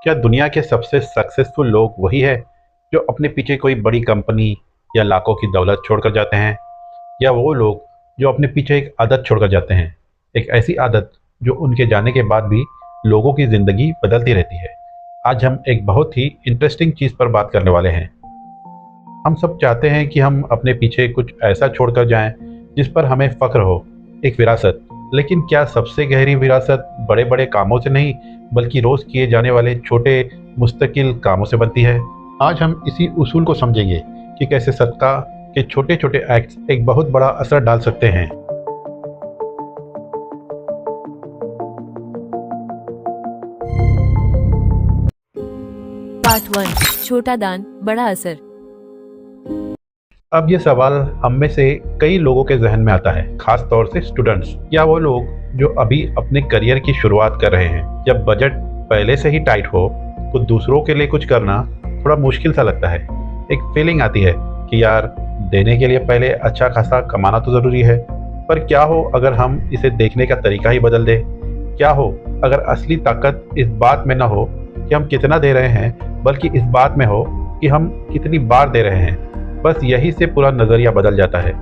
क्या दुनिया के सबसे सक्सेसफुल लोग वही है जो अपने पीछे कोई बड़ी कंपनी या लाखों की दौलत छोड़कर जाते हैं, या वो लोग जो अपने पीछे एक आदत छोड़कर जाते हैं, एक ऐसी आदत जो उनके जाने के बाद भी लोगों की ज़िंदगी बदलती रहती है। आज हम एक बहुत ही इंटरेस्टिंग चीज़ पर बात करने वाले हैं। हम सब चाहते हैं कि हम अपने पीछे कुछ ऐसा छोड़कर जाएं जिस पर हमें फ़ख्र हो, एक विरासत। लेकिन क्या सबसे गहरी विरासत बड़े बड़े कामों से नहीं, बल्कि रोज़ किए जाने वाले छोटे मुस्तकिल कामों से बनती है? आज हम इसी उसूल को समझेंगे कि कैसे सदका के छोटे छोटे एक्ट्स एक बहुत बड़ा असर डाल सकते हैं। पार्ट 1 छोटा दान बड़ा असर। अब ये सवाल हम में से कई लोगों के जहन में आता है, खास तौर से स्टूडेंट्स या वो लोग जो अभी अपने करियर की शुरुआत कर रहे हैं। जब बजट पहले से ही टाइट हो तो दूसरों के लिए कुछ करना थोड़ा मुश्किल सा लगता है। एक फीलिंग आती है कि यार, देने के लिए पहले अच्छा खासा कमाना तो ज़रूरी है, पर क्या हो अगर हम इसे देखने का तरीका ही बदल दें? क्या हो अगर असली ताकत इस बात में न हो कि हम कितना दे रहे हैं, बल्कि इस बात में हो कि हम कितनी बार दे रहे हैं? बस यही से पूरा नज़रिया बदल जाता है।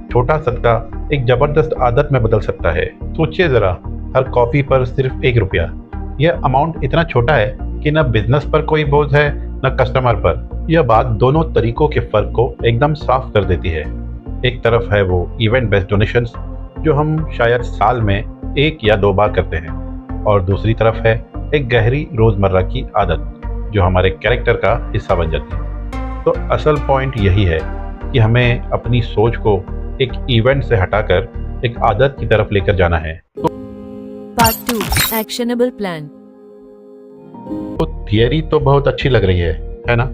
छोटा सदका एक ज़बरदस्त आदत में बदल सकता है। सोचिए ज़रा, हर कॉफ़ी पर सिर्फ ₹1। यह अमाउंट इतना छोटा है कि न बिजनेस पर कोई बोझ है, न कस्टमर पर। यह बात दोनों तरीकों के फ़र्क को एकदम साफ कर देती है। एक तरफ है वो इवेंट बेस्ड डोनेशंस जो हम शायद साल में 1 या 2 बार करते हैं, और दूसरी तरफ है एक गहरी रोज़मर्रा की आदत जो हमारे कैरेक्टर का हिस्सा बन जाती है। तो असल पॉइंट यही है कि हमें अपनी सोच को एक इवेंट से हटाकर एक आदत की तरफ लेकर जाना है। Part 2 actionable plan. तो थियरी तो बहुत अच्छी लग रही है ना?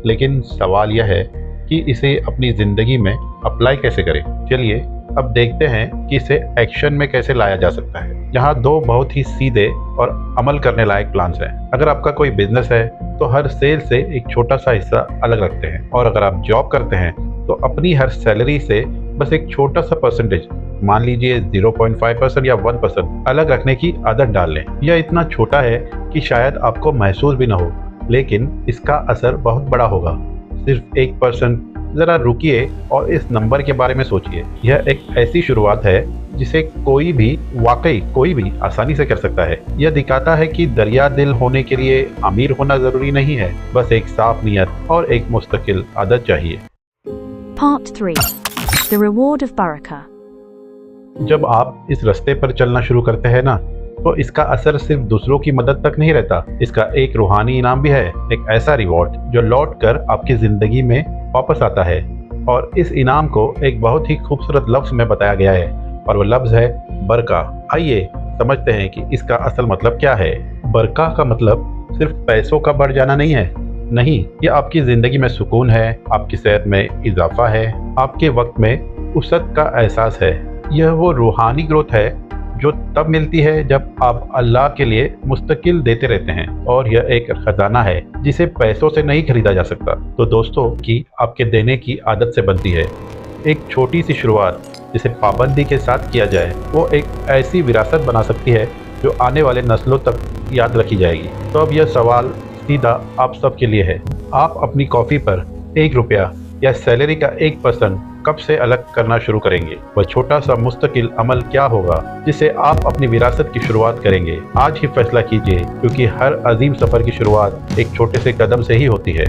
लेकिन सवाल यह है कि इसे अपनी ज़िंदगी में अप्लाई कैसे करें। चलिए अब देखते हैं कि इसे एक्शन में कैसे लाया जा सकता है। यहाँ 2 बहुत ही सीधे और अमल करने लायक प्लान्स हैं। अगर आपका कोई बिजनेस है तो हर सेल से एक छोटा सा हिस्सा अलग रखते हैं, और अगर आप जॉब करते हैं तो अपनी हर सैलरी से बस एक छोटा सा परसेंटेज, मान लीजिए 0.5% या 1% अलग रखने की आदत डाल लें। यह इतना छोटा है कि शायद आपको महसूस भी ना हो, लेकिन इसका असर बहुत बड़ा होगा। सिर्फ 1%। ज़रा रुकिए और इस नंबर के बारे में सोचिए। यह एक ऐसी शुरुआत है जिसे कोई भी आसानी से कर सकता है। यह दिखाता है कि दरिया दिल होने के लिए अमीर होना ज़रूरी नहीं है, बस एक साफ नियत और एक मुस्तकिल आदत चाहिए। Part 3 The Reward of Barakah। जब आप इस रास्ते पर चलना शुरू करते हैं ना, तो इसका असर सिर्फ दूसरों की मदद तक नहीं रहता। इसका एक रूहानी इनाम भी है, एक ऐसा रिवॉर्ड जो लौट कर आपकी ज़िंदगी में वापस आता है। और इस इनाम को एक बहुत ही खूबसूरत लफ्ज़ में बताया गया है, और वह लफ्ज़ है बरका। आइए समझते हैं कि इसका असल मतलब क्या है। बरका का मतलब सिर्फ पैसों का बढ़ जाना नहीं है। नहीं, यह आपकी ज़िंदगी में सुकून है, आपकी सेहत में इजाफा है, आपके वक्त में वसअत का एहसास है। यह वो रूहानी ग्रोथ है जो तब मिलती है जब आप अल्लाह के लिए मुस्तकिल देते रहते हैं, और यह एक खजाना है जिसे पैसों से नहीं खरीदा जा सकता। तो दोस्तों की आपके देने की आदत से बनती है। एक छोटी सी शुरुआत जिसे पाबंदी के साथ किया जाए, वो एक ऐसी विरासत बना सकती है जो आने वाले नस्लों तक याद रखी जाएगी। तो अब यह सवाल सीधा आप सब के लिए है। आप अपनी कॉफ़ी पर ₹1 या सैलरी का 1% कब से अलग करना शुरू करेंगे? वह छोटा सा मुस्तकिल अमल क्या होगा जिसे आप अपनी विरासत की शुरुआत करेंगे? आज ही फैसला कीजिए, क्योंकि हर अजीम सफ़र की शुरुआत एक छोटे से कदम से ही होती है।